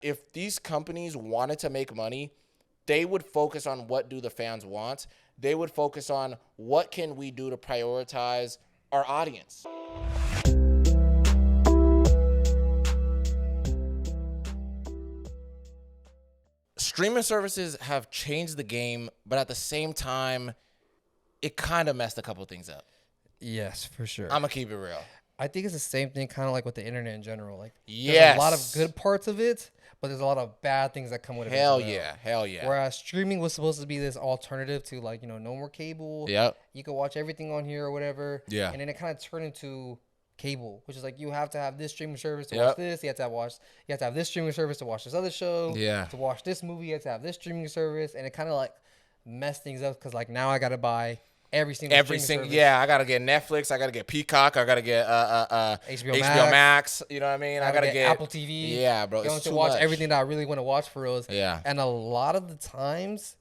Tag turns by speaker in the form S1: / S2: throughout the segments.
S1: If these companies wanted to make money, they would focus on what do the fans want. They would focus on what can we do to prioritize our audience. Streaming services have changed the game, but at the same time, it kind of messed a couple things up.
S2: Yes, for sure.
S1: I'm going to keep it real.
S2: I think it's the same thing kind of like with the internet in general. Like,
S1: yes.
S2: There's a lot of good parts of it, but there's a lot of bad things that come with it.
S1: Hell yeah.
S2: Whereas streaming was supposed to be this alternative to, like, no more cable.
S1: Yep.
S2: You can watch everything on here or whatever.
S1: Yeah.
S2: And then it kind of turned into cable, which is like you have to have this streaming service to watch this. You have to have this streaming service to watch this other show.
S1: Yeah.
S2: To watch this movie, you have to have this streaming service, and it kind of like messed things up because like now I gotta buy every single service.
S1: I gotta get Netflix, I gotta get Peacock, I gotta get HBO Max. You know what I mean? I gotta get
S2: Apple TV.
S1: Yeah, bro.
S2: Going to watch everything that I really want to watch for real.
S1: Yeah.
S2: And a lot of the times,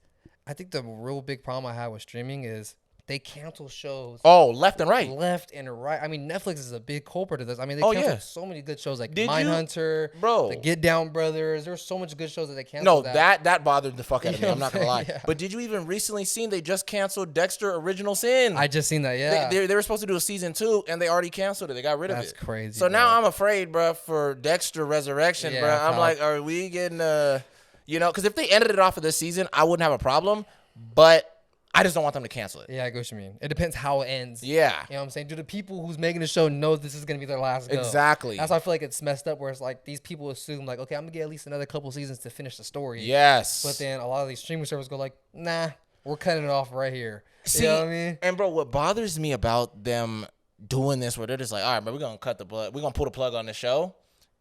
S2: I think the real big problem I have with streaming is they cancel shows.
S1: Oh, left and right.
S2: Left and right. I mean, Netflix is a big culprit of this. I mean, they canceled so many good shows like Mindhunter,
S1: bro,
S2: the Get Down Brothers. There's so much good shows that they canceled.
S1: No, that bothered the fuck out of me. I'm not gonna lie. Yeah. But did you even recently seen they just canceled Dexter Original Sin?
S2: I just seen that. Yeah,
S1: they were supposed to do a season 2 and they already canceled it. They got rid of it.
S2: That's crazy.
S1: So now I'm afraid, bro, for Dexter Resurrection, bro. I'm like, are we getting because if they ended it off of this season, I wouldn't have a problem, but I just don't want them to cancel it.
S2: Yeah, I get what you mean. It depends how it ends.
S1: Yeah.
S2: You know what I'm saying? Do the people who's making the show know this is going to be their last go?
S1: Exactly.
S2: That's why I feel like it's messed up where it's like these people assume like, okay, I'm going to get at least another couple seasons to finish the story.
S1: Yes.
S2: But then a lot of these streaming services go like, nah, we're cutting it off right here.
S1: See,
S2: you know what I mean?
S1: And bro, what bothers me about them doing this where they're just like, all right, bro, we're going to pull the plug on the show,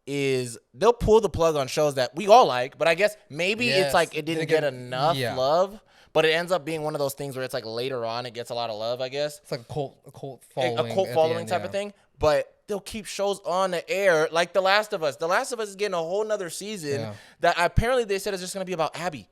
S1: is they'll pull the plug on shows that we all like, but I guess maybe it's like it didn't get enough love. But it ends up being one of those things where it's like later on it gets a lot of love, I guess.
S2: It's like a cult following.
S1: A cult following type of thing. But they'll keep shows on the air like The Last of Us. The Last of Us is getting a whole nother season that apparently they said is just going to be about Abby.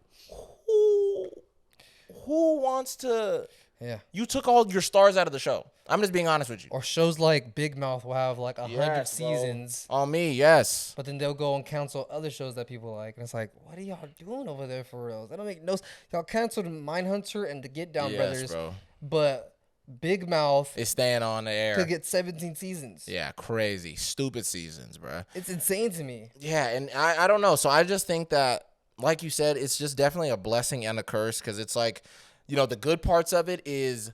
S1: Who wants to... Yeah. You took all your stars out of the show. I'm just being honest with you.
S2: Or shows like Big Mouth will have like 100 seasons.
S1: On me, yes.
S2: But then they'll go and cancel other shows that people like. And it's like, what are y'all doing over there for real? That don't make no sense. Y'all canceled Mindhunter and the Get Down Brothers. Bro. But Big Mouth
S1: is staying on the air.
S2: Could get 17 seasons.
S1: Yeah, crazy. Stupid seasons, bro.
S2: It's insane to me.
S1: Yeah, and I don't know. So I just think that, like you said, it's just definitely a blessing and a curse because it's like, the good parts of it is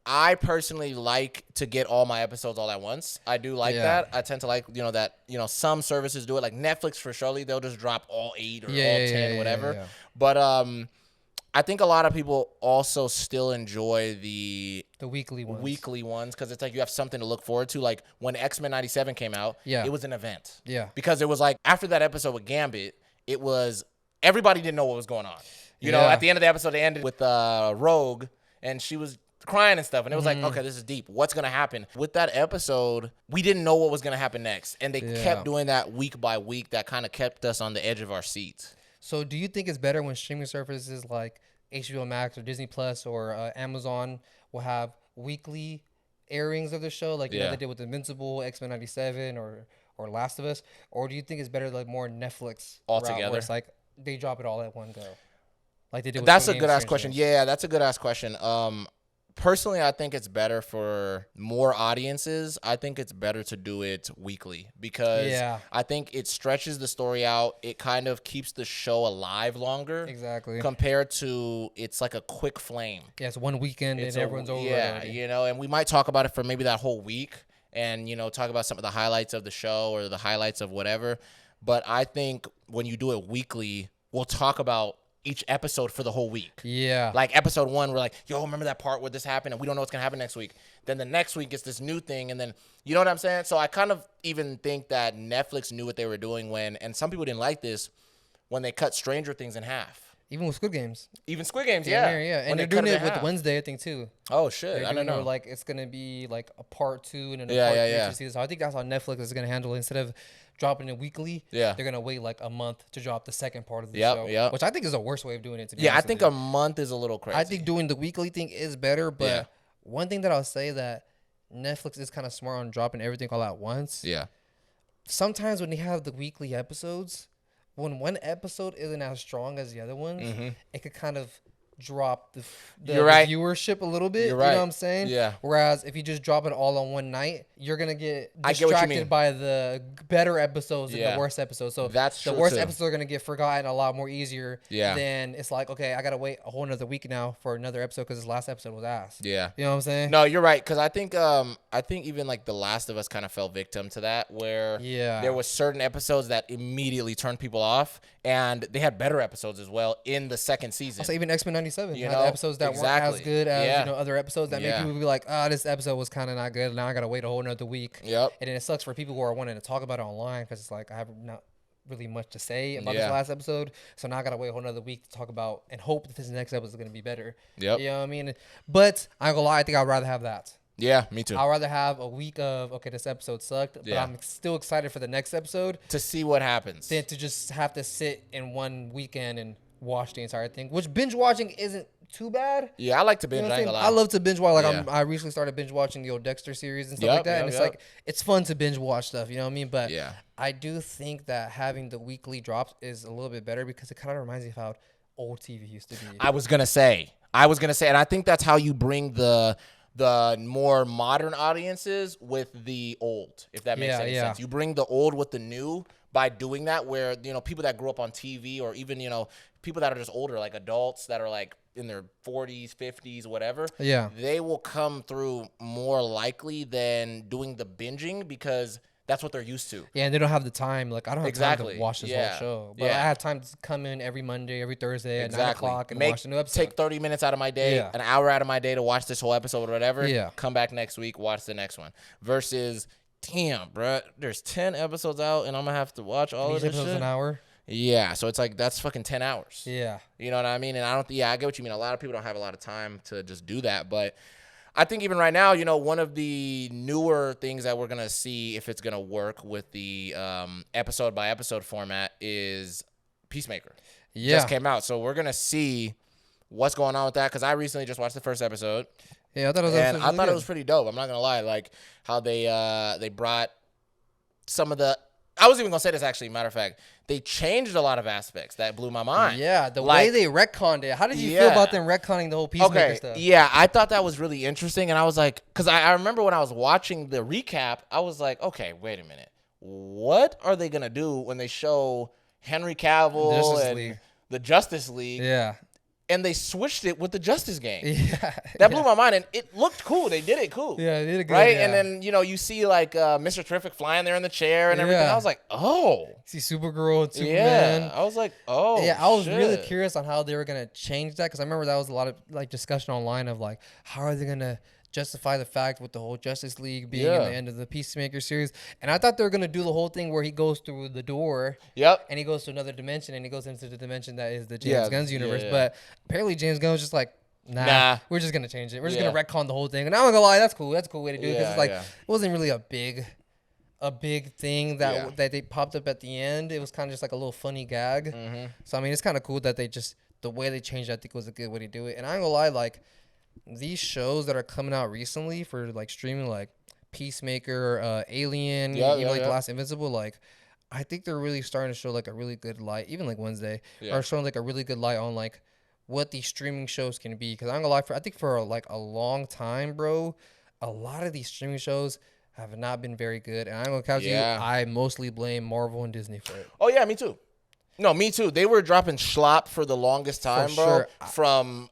S1: I personally like to get all my episodes all at once. I do like that. I tend to like, that, some services do it. Like Netflix, for surely, they'll just drop all 8 or all 10, whatever. Yeah. But I think a lot of people also still enjoy the
S2: weekly
S1: ones because it's like you have something to look forward to. Like when X-Men 97 came out, it was an event.
S2: Yeah.
S1: Because it was like after that episode with Gambit, it was everybody didn't know what was going on. At the end of the episode, they ended with Rogue, and she was crying and stuff. And it was like, okay, this is deep. What's going to happen? With that episode, we didn't know what was going to happen next. And they kept doing that week by week. That kind of kept us on the edge of our seats.
S2: So do you think it's better when streaming services like HBO Max or Disney Plus or Amazon will have weekly airings of the show? Like they did with Invincible, X-Men 97, or Last of Us? Or do you think it's better like more Netflix
S1: altogether?
S2: Where it's like they drop it all at one go? Like they did with
S1: That's a good ass question. Yeah, that's a good ass question. Personally, I think it's better for more audiences. I think it's better to do it weekly because I think it stretches the story out. It kind of keeps the show alive longer.
S2: Exactly.
S1: Compared to it's like a quick flame.
S2: Yeah, it's one weekend and everyone's over.
S1: Yeah, and we might talk about it for maybe that whole week and, talk about some of the highlights of the show or the highlights of whatever. But I think when you do it weekly, we'll talk about each episode for the whole week.
S2: Yeah.
S1: Like episode 1, we're like, yo, remember that part where this happened and we don't know what's going to happen next week. Then the next week gets this new thing and then, you know what I'm saying? So I kind of even think that Netflix knew what they were doing and some people didn't like this, when they cut Stranger Things in half.
S2: Even with Squid Games.
S1: Even Squid Games, yeah.
S2: And they're doing it with Wednesday, I think, too.
S1: Oh, shit. I don't know.
S2: Like, it's going to be like a part 2 and then a part 3 season. So I think that's how Netflix is going to handle it. Instead of dropping it weekly, they're going to wait like a month to drop the second part of the show. Which I think is a worse way of doing it, to be honest.
S1: I think a month is a little crazy.
S2: I think doing the weekly thing is better, but one thing that I'll say that Netflix is kind of smart on dropping everything all at once.
S1: Yeah.
S2: Sometimes when they have the weekly episodes, when one episode isn't as strong as the other ones,
S1: Mm-hmm.
S2: it could kind of drop the
S1: You're right.
S2: viewership a little bit.
S1: You're
S2: You know
S1: right.
S2: what I'm saying?
S1: Yeah.
S2: Whereas if you just drop it all on one night, you're gonna get
S1: I get what you
S2: distracted
S1: mean.
S2: by the better episodes than
S1: Yeah.
S2: the worst episodes. So
S1: That's
S2: the
S1: true,
S2: worst
S1: too.
S2: episodes are gonna get forgotten a lot more easier.
S1: Yeah.
S2: Than it's like, okay, I gotta wait a whole another week now for another episode because this last episode was ass.
S1: Yeah.
S2: You know what I'm saying?
S1: No, you're right. Because I think even like The Last of Us kind of fell victim to that, where
S2: Yeah.
S1: there was certain episodes that immediately turned people off, and they had better episodes as well in the second season.
S2: Also, even X-Men 97
S1: You
S2: had
S1: know?
S2: episodes that weren't as
S1: Exactly.
S2: good as
S1: Yeah.
S2: other episodes that
S1: Yeah.
S2: make people be like, this episode was kind of not good. Now I gotta wait a whole another week.
S1: Yep.
S2: And then it sucks for people who are wanting to talk about it online because it's like I have not really much to say about
S1: Yeah.
S2: this last episode, so now I gotta wait a whole another week to talk about and hope that this next episode is gonna be better.
S1: Yep.
S2: You know what I mean? But I ain't gonna lie, I think I'd rather have that.
S1: Yeah, me too.
S2: I'd rather have a week of okay, this episode sucked, but
S1: Yeah.
S2: I'm still excited for the next episode
S1: To see what happens.
S2: than to just have to sit in one weekend and watch the entire thing. Which binge watching isn't too bad.
S1: Yeah, I like to
S2: You
S1: binge.
S2: know what
S1: I
S2: I'm
S1: ain't
S2: saying?
S1: gonna lie.
S2: I love to binge watch. Like
S1: Yeah.
S2: I recently started binge watching the old Dexter series and stuff
S1: Yep,
S2: like that,
S1: yep,
S2: and it's
S1: yep.
S2: like it's fun to binge watch stuff. You know what I mean? But
S1: Yeah.
S2: I do think that having the weekly drops is a little bit better because it kind of reminds me of how old TV used to be.
S1: I was gonna say, and I think that's how you bring the more modern audiences with the old, if that makes
S2: Yeah,
S1: any
S2: yeah.
S1: sense. You bring the old with the new by doing that, where people that grew up on TV, or even people that are just older, like adults that are like in their 40s, 50s, whatever.
S2: Yeah.
S1: They will come through more likely than doing the binging because that's what they're used to.
S2: Yeah, and they don't have the time. Like I don't have time
S1: Exactly.
S2: to watch this
S1: Yeah.
S2: whole show, but
S1: Yeah.
S2: I have time to come in every Monday, every Thursday at 9 o'clock and watch the new episode.
S1: Take 30 minutes out of my day,
S2: Yeah.
S1: an hour out of my day to watch this whole episode or whatever.
S2: Yeah.
S1: Come back next week, watch the next one. Versus, damn, bruh, there's 10 episodes out and I'm going to have to watch all
S2: Each
S1: of this
S2: episode's
S1: shit.
S2: an hour.
S1: Yeah, so it's like, that's fucking 10 hours.
S2: Yeah.
S1: You know what I mean? And I get what you mean. A lot of people don't have a lot of time to just do that. But I think even right now, one of the newer things that we're going to see if it's going to work with the episode by episode format is Peacemaker.
S2: Yeah.
S1: Just came out. So we're going to see what's going on with that, because I recently just watched the first episode.
S2: Yeah, I thought it was
S1: And I
S2: really
S1: thought
S2: good.
S1: it was pretty dope. I'm not going to lie. Like how they brought some of the... I was even going to say this, actually, matter of fact. They changed a lot of aspects that blew my mind.
S2: Yeah, the
S1: Like-
S2: way they retconned it. How did you feel
S1: Yeah.
S2: about them retconning the whole Peacemaker
S1: Okay,
S2: stuff?
S1: yeah, I thought that was really interesting, and I was like, because I remember when I was watching the recap, I was like, okay, wait a minute, what are they gonna do when they show Henry Cavill
S2: Justice
S1: and
S2: League.
S1: the Justice League,
S2: Yeah.
S1: and they switched it with the Justice Gang?
S2: Yeah.
S1: That blew my mind, and it looked cool. They did it cool.
S2: Yeah, they did a good
S1: Right,
S2: yeah.
S1: and then you see like Mr. Terrific flying there in the chair and everything.
S2: Yeah.
S1: I was like, oh,
S2: See Supergirl and Superman.
S1: yeah. I was like, oh,
S2: Yeah, I was really
S1: shit.
S2: curious on how they were gonna change that because I remember that was a lot of like discussion online of like how are they gonna justify the fact with the whole Justice League being in
S1: Yeah.
S2: the end of the Peacemaker series, and I thought they were gonna do the whole thing where he goes through the door
S1: Yep.
S2: and he goes to another dimension and he goes into the dimension that is the James
S1: Yeah,
S2: Gunn's universe,
S1: yeah.
S2: but apparently James Gunn was just like.
S1: Nah.
S2: We're just gonna change it. We're just
S1: Yeah.
S2: gonna retcon the whole thing. And I'm not gonna lie, that's cool. That's a cool way to do it because
S1: Yeah,
S2: it's like
S1: yeah.
S2: it wasn't really a big thing that
S1: Yeah.
S2: that they popped up at the end. It was kind of just like a little funny gag.
S1: Mhm.
S2: So I mean, it's kind of cool that they just the way they changed. It, I think was a good way to do it. And I ain't gonna lie, like these shows that are coming out recently for like streaming, like Peacemaker, Alien,
S1: Yeah,
S2: even
S1: yeah,
S2: like
S1: yeah.
S2: The Last Invincible, like. I think they're really starting to show like a really good light, even like Wednesday,
S1: Yeah.
S2: are showing like a really good light on like what these streaming shows can be. Because I'm gonna lie, I think for like a long time, bro, a lot of these streaming shows have not been very good. And I'm gonna count
S1: Yeah.
S2: you, I mostly blame Marvel and Disney for it.
S1: Oh yeah, me too. No, me too. They were dropping schlop for the longest time, bro.
S2: sure.
S1: From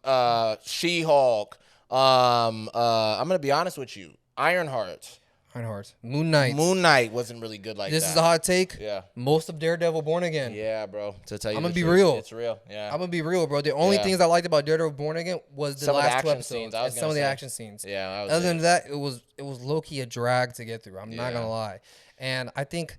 S1: She-Hulk. I'm gonna be honest with you. Ironheart.
S2: Ironheart, Moon Knight.
S1: Moon Knight wasn't really good like
S2: This
S1: that.
S2: is a hot take.
S1: Yeah.
S2: most of Daredevil Born Again.
S1: Yeah, bro. To tell you,
S2: I'ma
S1: the
S2: be
S1: truth,
S2: real.
S1: It's real. Yeah.
S2: I'm gonna be real, bro. The only
S1: Yeah.
S2: things I liked about Daredevil Born Again was the
S1: Some of the
S2: last two
S1: action
S2: episodes
S1: scenes, I was
S2: and some
S1: gonna
S2: of the
S1: say.
S2: action scenes.
S1: Yeah. That was
S2: Other
S1: it.
S2: than that, it was low key a drag to get through. I'm not
S1: Yeah.
S2: gonna lie, and I think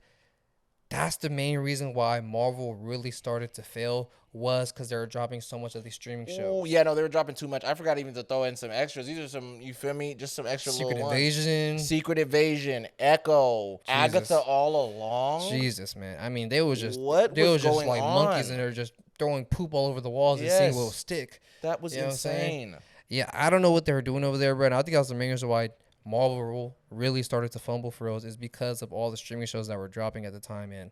S2: that's the main reason why Marvel really started to fail was because they were dropping so much of these streaming shows.
S1: Ooh, yeah, no, they were dropping too much. I forgot even to throw in some extras. These are some, you feel me? Just some extra
S2: Secret
S1: little ones.
S2: Invasion.
S1: Secret Invasion, Echo, Agatha all along.
S2: Jesus, man. I mean, they was just
S1: What
S2: they
S1: was
S2: was just
S1: going
S2: like monkeys,
S1: on?
S2: and they're just throwing poop all over the walls and seeing what will
S1: Yes.
S2: stick.
S1: That was
S2: You know what I'm saying?
S1: insane.
S2: Yeah, I don't know what they were doing over there, but I think that was the main reason why Marvel really started to fumble for those is because of all the streaming shows that were dropping at the time. And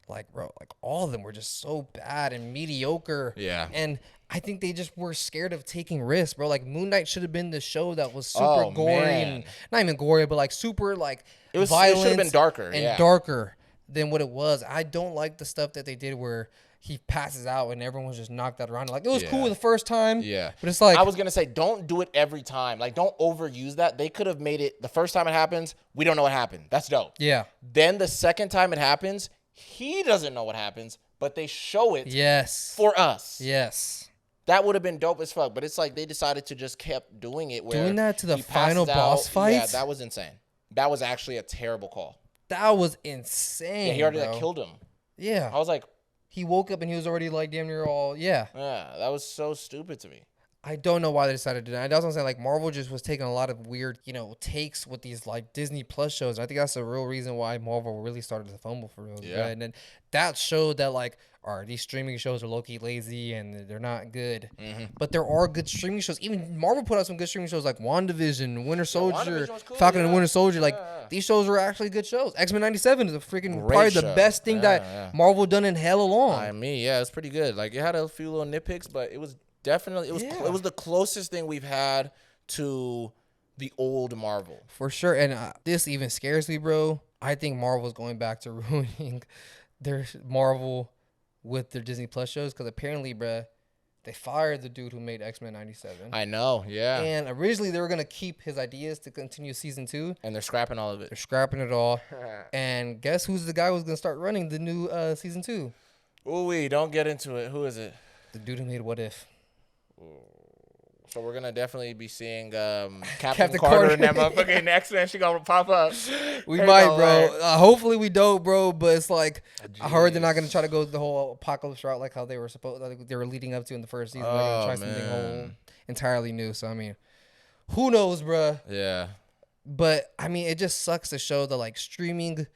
S2: like, bro, like all of them were just so bad and mediocre.
S1: Yeah.
S2: And I think they just were scared of taking risks, bro. Like Moon Knight should have been the show that was super
S1: Oh,
S2: gory
S1: man.
S2: and not even gory, but like super like
S1: It
S2: violent
S1: should have been darker.
S2: and
S1: Yeah.
S2: darker than what it was. I don't like the stuff that they did where he passes out and everyone's just knocked out around. Like it was cool the first time.
S1: Yeah.
S2: But it's like
S1: I was gonna say, don't do it every time. Like, don't overuse that. They could have made it the first time it happens, we don't know what happened. That's dope.
S2: yeah.
S1: Then the second time it happens, he doesn't know what happens, but they show it
S2: Yes.
S1: for us.
S2: Yes.
S1: That would have been dope as fuck. But it's like they decided to just kept doing it where
S2: Doing that to the
S1: he passes
S2: final boss
S1: out.
S2: fight?
S1: Yeah, that was insane. That was actually a terrible call.
S2: That was insane.
S1: Yeah, he already
S2: bro.
S1: like, killed him.
S2: Yeah.
S1: I was like,
S2: He woke up and he was already like damn near all
S1: yeah, that was so stupid to me.
S2: I don't know why they decided to do that. That's what I'm saying. Like Marvel just was taking a lot of weird, takes with these like Disney Plus shows. I think that's the real reason why Marvel really started to fumble for real.
S1: Yeah.
S2: And then that showed that like, all right, these streaming shows are low-key lazy and they're not good.
S1: Mm-hmm.
S2: But there are good streaming shows. Even Marvel put out some good streaming shows like WandaVision, Winter Soldier,
S1: WandaVision was cool,
S2: Falcon and
S1: yeah.
S2: Winter Soldier. Like
S1: Yeah.
S2: these shows are actually good shows. X-Men 97 is a freaking
S1: Great
S2: probably the
S1: show.
S2: best thing that
S1: Yeah.
S2: Marvel done in hella long.
S1: I mean, yeah, it's pretty good. Like, it had a few little nitpicks, but it was definitely
S2: Yeah.
S1: it was the closest thing we've had to the old Marvel.
S2: For sure. And this even scares me, bro. I think Marvel's going back to ruining their Marvel with their Disney Plus shows because apparently, bro, they fired the dude who made X-Men 97.
S1: I know, yeah.
S2: And originally they were going to keep his ideas to continue season 2.
S1: And they're scrapping all of
S2: They're
S1: it.
S2: scrapping it all. And guess who's the guy who's going to start running the new season 2?
S1: Ooh, don't get into it. Who is it?
S2: The dude who made What If.
S1: So we're gonna definitely be seeing Captain
S2: Captain
S1: Carter
S2: Carter.
S1: and that motherfucking X-Men. She gonna pop up.
S2: We
S1: Ain't
S2: might,
S1: no
S2: bro.
S1: way.
S2: Hopefully we don't, bro. But it's like I heard they're not
S1: Jeez.
S2: gonna try to go the whole apocalypse route like how they were like they were leading up to in the first season. They're gonna try something whole
S1: man.
S2: entirely new. So I mean, who knows, bro?
S1: Yeah.
S2: But I mean, it just sucks to show that like streaming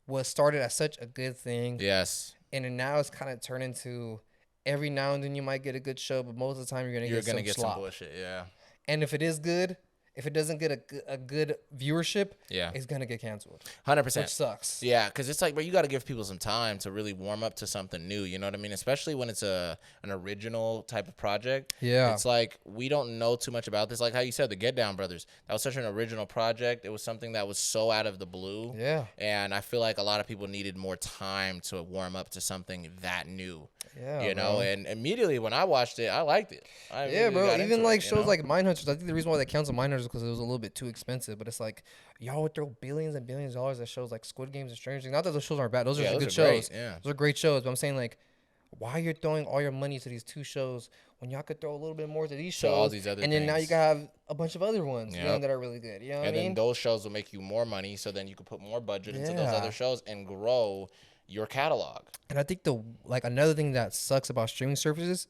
S2: was started as such a good thing,
S1: Yes.
S2: and then now it's kind of turned into every now and then you might get a good show, but most of the time you're gonna get some slop.
S1: bullshit. Yeah.
S2: And if it is good, if it doesn't get a good viewership,
S1: Yeah.
S2: it's gonna get canceled,
S1: 100%.
S2: which sucks.
S1: Yeah, because it's like, bro, you got to give people some time to really warm up to something new. You know what I mean? Especially when it's an original type of project.
S2: Yeah.
S1: It's like we don't know too much about this. Like how you said, the Get Down Brothers. That was such an original project. It was something that was so out of the blue.
S2: Yeah.
S1: And I feel like a lot of people needed more time to warm up to something that new.
S2: Yeah,
S1: You know,
S2: bro.
S1: and immediately when I watched it, I liked it. I
S2: Yeah,
S1: immediately
S2: bro.
S1: got
S2: Even
S1: into
S2: like
S1: it, you
S2: shows
S1: know?
S2: like Mindhunters. I think the reason why they canceled Mindhunters is because it was a little bit too expensive. But it's like y'all would throw billions and billions of dollars at shows like Squid Games and Stranger Things. Not that those shows aren't bad. Those are
S1: Yeah,
S2: good
S1: those are great,
S2: shows.
S1: yeah.
S2: Those are great shows. But I'm saying like, why you're throwing all your money to these two shows when y'all could throw a little bit more to these
S1: To
S2: shows?
S1: all these other
S2: and then now you
S1: things.
S2: can have a bunch of other ones,
S1: Yep.
S2: that are really good. You know what I
S1: And
S2: mean?
S1: then those shows will make you more money, so then you can put more budget into those
S2: Yeah.
S1: other shows and grow your catalog.
S2: And I think another thing that sucks about streaming services,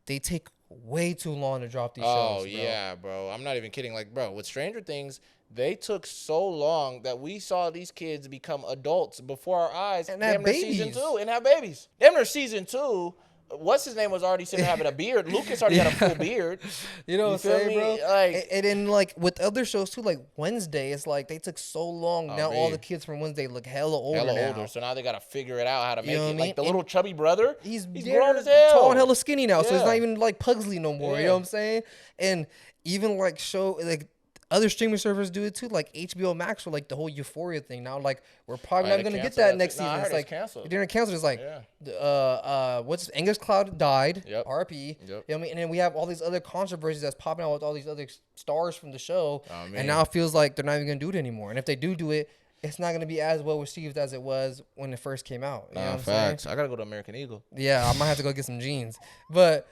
S2: they take way too long to drop these
S1: Oh,
S2: shows. Bro.
S1: yeah, bro. I'm not even kidding. Like, bro, with Stranger Things, they took so long that we saw these kids become adults before our eyes.
S2: And have
S1: damn near season
S2: babies.
S1: 2 and have babies. Damn near season 2. What's his name was already sitting having a beard. Lucas already had a full beard.
S2: You know what I'm
S1: feel
S2: saying,
S1: me?
S2: bro?
S1: Like,
S2: And then like with other shows too, like Wednesday, it's like they took so long.
S1: Oh,
S2: now all
S1: man.
S2: the kids from Wednesday look hella older
S1: hella
S2: now.
S1: older. So now they got to figure it out how to make
S2: know what I
S1: it.
S2: mean?
S1: Like the
S2: And
S1: little chubby brother,
S2: He's
S1: grown as hell.
S2: tall and hella skinny now, so it's
S1: Yeah.
S2: not even like Pugsley no more. You
S1: Yeah.
S2: know what I'm saying? And even like other streaming servers do it too, like HBO Max for like the whole Euphoria thing. Now, like we're probably
S1: Oh,
S2: not
S1: they
S2: gonna get
S1: canceled
S2: that
S1: that
S2: next
S1: too. Nah, I
S2: season.
S1: heard
S2: It's
S1: it's
S2: like
S1: canceled.
S2: they're gonna cancel. It's like,
S1: Yeah.
S2: what's Angus Cloud died,
S1: Yep.
S2: RP.
S1: Yep.
S2: You know what I mean? And then we have all these other controversies that's popping out with all these other stars from the show,
S1: Oh, man.
S2: and now it feels like they're not even gonna do it anymore. And if they do it, it's not gonna be as well received as it was when it first came out. You know what I'm saying?
S1: Facts. I gotta go to American Eagle.
S2: Yeah, I might have to go get some jeans. But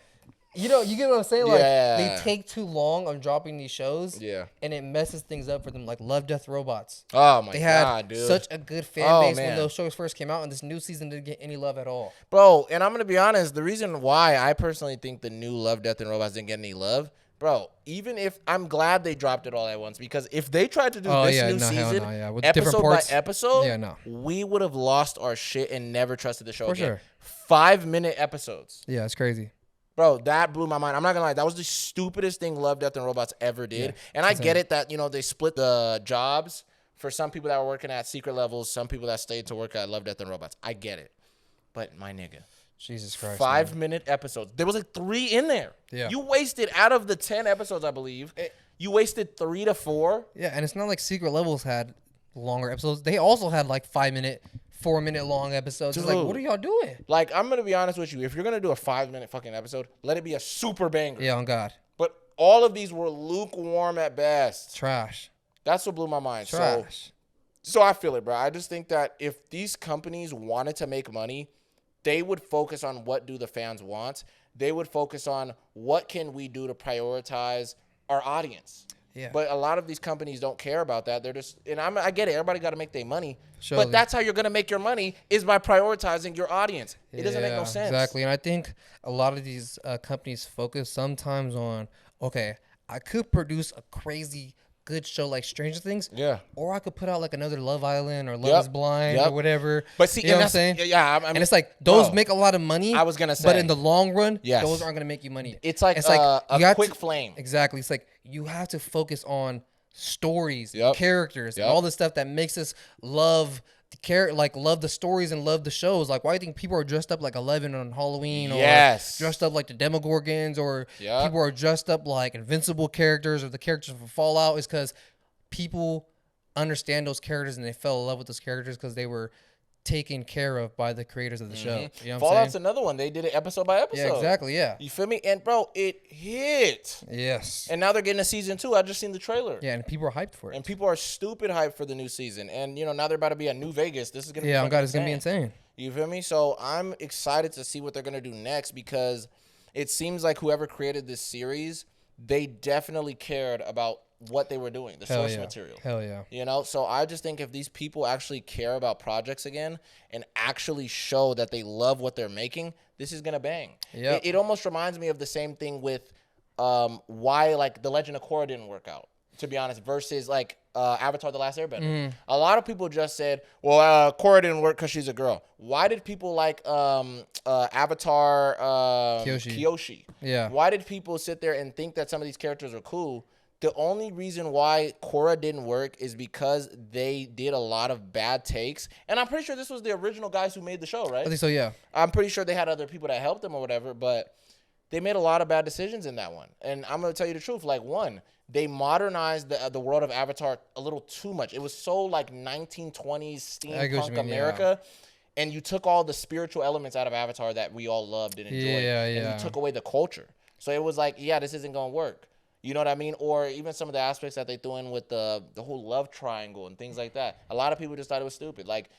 S2: you get what I'm saying? Like
S1: Yeah.
S2: they take too long on dropping these shows.
S1: Yeah.
S2: And it messes things up for them. Like Love, Death, Robots.
S1: Oh my
S2: They had
S1: god, dude.
S2: such a good fan
S1: Oh,
S2: base when
S1: man.
S2: those shows first came out, and this new season didn't get any love at all.
S1: Bro, and I'm gonna be honest, the reason why I personally think the new Love, Death, and Robots didn't get any love, bro, even if I'm glad they dropped it all at once, because if they tried to do
S2: Oh,
S1: this
S2: yeah,
S1: new
S2: no, hell
S1: season,
S2: no, yeah. With different
S1: episode by
S2: parts.
S1: episode,
S2: Yeah, no.
S1: we would have lost our shit and never trusted the show
S2: For
S1: again.
S2: sure.
S1: 5-minute episodes.
S2: Yeah, it's crazy.
S1: Bro, that blew my mind. I'm not gonna lie, that was the stupidest thing Love, Death, and Robots ever did.
S2: Yeah,
S1: and I get it that, they split the jobs for some people that were working at secret levels, some people that stayed to work at Love, Death, and Robots. I get it. But my nigga,
S2: Jesus Christ.
S1: 5-minute episodes. There was like 3 in there.
S2: Yeah.
S1: You wasted out of the 10 episodes, I believe. You wasted 3 to 4.
S2: Yeah, and it's not like Secret Levels had longer episodes. They also had like 5-minute, 4-minute long episodes. It's like, what are y'all doing?
S1: Like, I'm gonna be honest with you. If you're gonna do a 5-minute fucking episode, let it be a super banger.
S2: Yeah, on God.
S1: But all of these were lukewarm at best.
S2: Trash.
S1: That's what blew my mind.
S2: Trash.
S1: So I feel it, bro. I just think that if these companies wanted to make money, they would focus on what do the fans want. They would focus on what can we do to prioritize our audience.
S2: Yeah.
S1: But a lot of these companies don't care about that. They're just, and I get it. Everybody got to make their money.
S2: Surely.
S1: But that's how you're going to make your money is by prioritizing your audience. It doesn't make no sense.
S2: Exactly. And I think a lot of these companies focus sometimes on, okay, I could produce a crazy good show like Stranger Things.
S1: Yeah.
S2: Or I could put out like another Love Island or Love is Blind or whatever.
S1: But see,
S2: you know what I'm saying?
S1: Yeah. I mean,
S2: and it's like those make a lot of money.
S1: I was going to say.
S2: But in the long run,
S1: yes,
S2: those aren't going to make you money.
S1: It's like a quick flame.
S2: Exactly. It's like you have to focus on stories, characters, and all the stuff that makes us love love the stories and love the shows. Like, why do you think people are dressed up like 11 on Halloween, or dressed up like the Demogorgons, or people are dressed up like Invincible characters or the characters from Fallout? Is because people understand those characters and they fell in love with those characters because they were taken care of by the creators of the show. You know what I'm
S1: Fallout's
S2: saying?
S1: another one. They did it episode by episode.
S2: Yeah, exactly. Yeah.
S1: You feel me? And bro, it hit.
S2: Yes.
S1: And now they're getting a season 2. I just seen the trailer.
S2: Yeah, and people are hyped for it.
S1: And people are stupid hyped for the new season. And you know, now they're about to be at New Vegas. This is gonna be
S2: God, it's gonna be insane.
S1: You feel me? So I'm excited to see what they're gonna do next, because it seems like whoever created this series, they definitely cared about what they were doing, the source material.
S2: Hell yeah.
S1: You know, so I just think if these people actually care about projects again and actually show that they love what they're making, this is gonna bang.
S2: Yeah.
S1: It almost reminds me of the same thing with why like The Legend of Korra didn't work out, to be honest, versus like Avatar: The Last Airbender. A lot of people just said, well, Korra didn't work because she's a girl. Why did people like Avatar Kyoshi?
S2: Yeah.
S1: Why did people sit there and think that some of these characters are cool? The only reason why Korra didn't work is because they did a lot of bad takes. And I'm pretty sure this was the original guys who made the show, right?
S2: I think so, yeah.
S1: I'm pretty sure they had other people that helped them or whatever, but they made a lot of bad decisions in that one. And I'm going to tell you the truth. Like, one, they modernized the world of Avatar a little too much. It was so like 1920s steampunk America. Yeah. And you took all the spiritual elements out of Avatar that we all loved and enjoyed. And you took away the culture. So it was like, yeah, this isn't going to work. You know what I mean? Or even some of the aspects that they threw in with the whole love triangle and things like that. A lot of people just thought it was stupid. Like,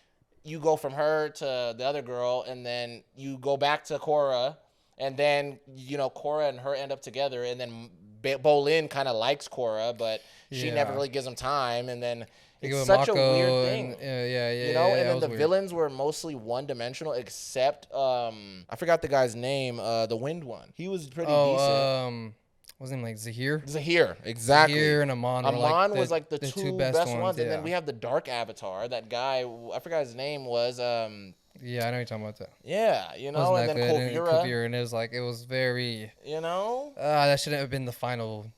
S1: you go from her to the other girl, and then you go back to Korra, and then, you know, Korra and her end up together, and then Bolin kind of likes Korra, but she never really gives him time, and then it's such a weird thing. You know, and then the villains were mostly one-dimensional, except, I forgot the guy's name, the Wind one. He was pretty decent.
S2: What's his name, like Zahir?
S1: Zahir, exactly.
S2: Zahir and Amon.
S1: Amon was like the two best ones. And then we have the Dark Avatar. That guy, I forgot his name was.
S2: Yeah, I know you're talking about that.
S1: Yeah, you know, and then
S2: Kuvira, and it was very.
S1: You know.
S2: That shouldn't have been the final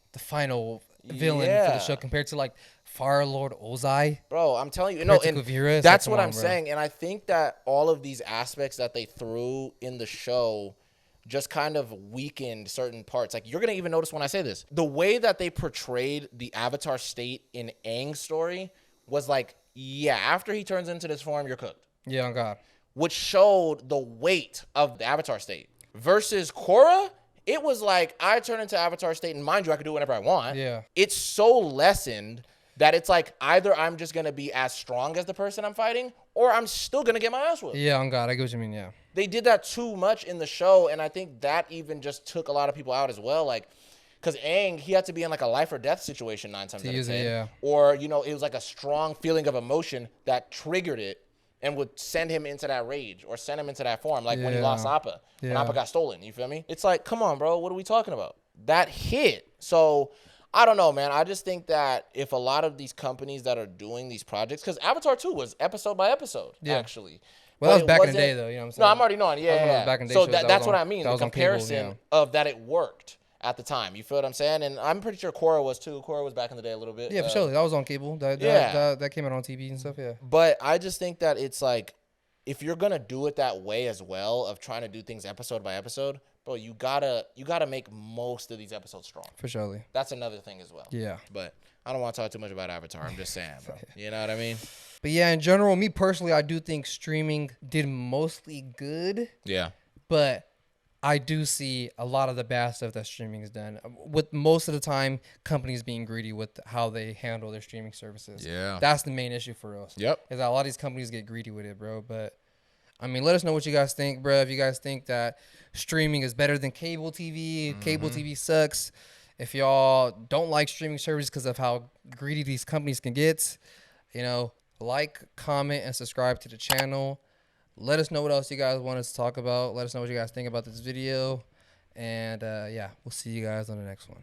S2: villain for the show compared to like Fire Lord Ozai.
S1: Bro, I'm telling you, no, and
S2: Kuvira,
S1: that's what I'm saying. And I think that all of these aspects that they threw in the show just kind of weakened certain parts. Like, you're going to even notice when I say this. The way that they portrayed the Avatar state in Aang's story was like, yeah, after he turns into this form, you're cooked.
S2: Yeah, on God.
S1: Which showed the weight of the Avatar state. Versus Korra, it was like, I turn into Avatar state, and mind you, I can do whatever I want.
S2: Yeah.
S1: It's so lessened that it's like, either I'm just going to be as strong as the person I'm fighting, or I'm still going to get my ass whooped.
S2: Yeah, on God. I get what you mean, yeah.
S1: They did that too much in the show, and I think that even just took a lot of people out as well. Like, because Aang, he had to be in like a life or death situation 9 times out of 10.
S2: Yeah.
S1: Or, you know, it was like a strong feeling of emotion that triggered it and would send him into that rage or send him into that form. Like when he lost Appa. And Appa got stolen. You feel me? It's like, come on, bro. What are we talking about? That hit. So, I don't know, man. I just think that if a lot of these companies that are doing these projects, because Avatar 2 was episode by episode, actually.
S2: Well, that was back in the day, though. You know what I'm saying?
S1: No, I'm already knowing. Yeah.
S2: Back in the day
S1: so that's what I mean. The comparison
S2: cable,
S1: of that it worked at the time. You feel what I'm saying? And I'm pretty sure Korra was too. Korra was back in the day a little bit.
S2: Yeah, for sure. That was on cable. That came out on TV and stuff, yeah.
S1: But I just think that it's like, if you're gonna do it that way as well, of trying to do things episode by episode, bro, you gotta make most of these episodes strong.
S2: For sure.
S1: That's another thing as well.
S2: Yeah.
S1: But I don't want to talk too much about Avatar. I'm just saying, bro. You know what I mean?
S2: But yeah, in general, me personally, I do think streaming did mostly good.
S1: Yeah.
S2: But I do see a lot of the bad stuff that streaming has done. With most of the time, companies being greedy with how they handle their streaming services.
S1: Yeah.
S2: That's the main issue for us.
S1: Yep.
S2: Is that a lot of these companies get greedy with it, bro. But I mean, let us know what you guys think, bro. If you guys think that streaming is better than cable TV, cable TV sucks. If y'all don't like streaming services because of how greedy these companies can get, you know, like, comment, and subscribe to the channel. Let us know what else you guys want us to talk about. Let us know what you guys think about this video. And yeah, we'll see you guys on the next one.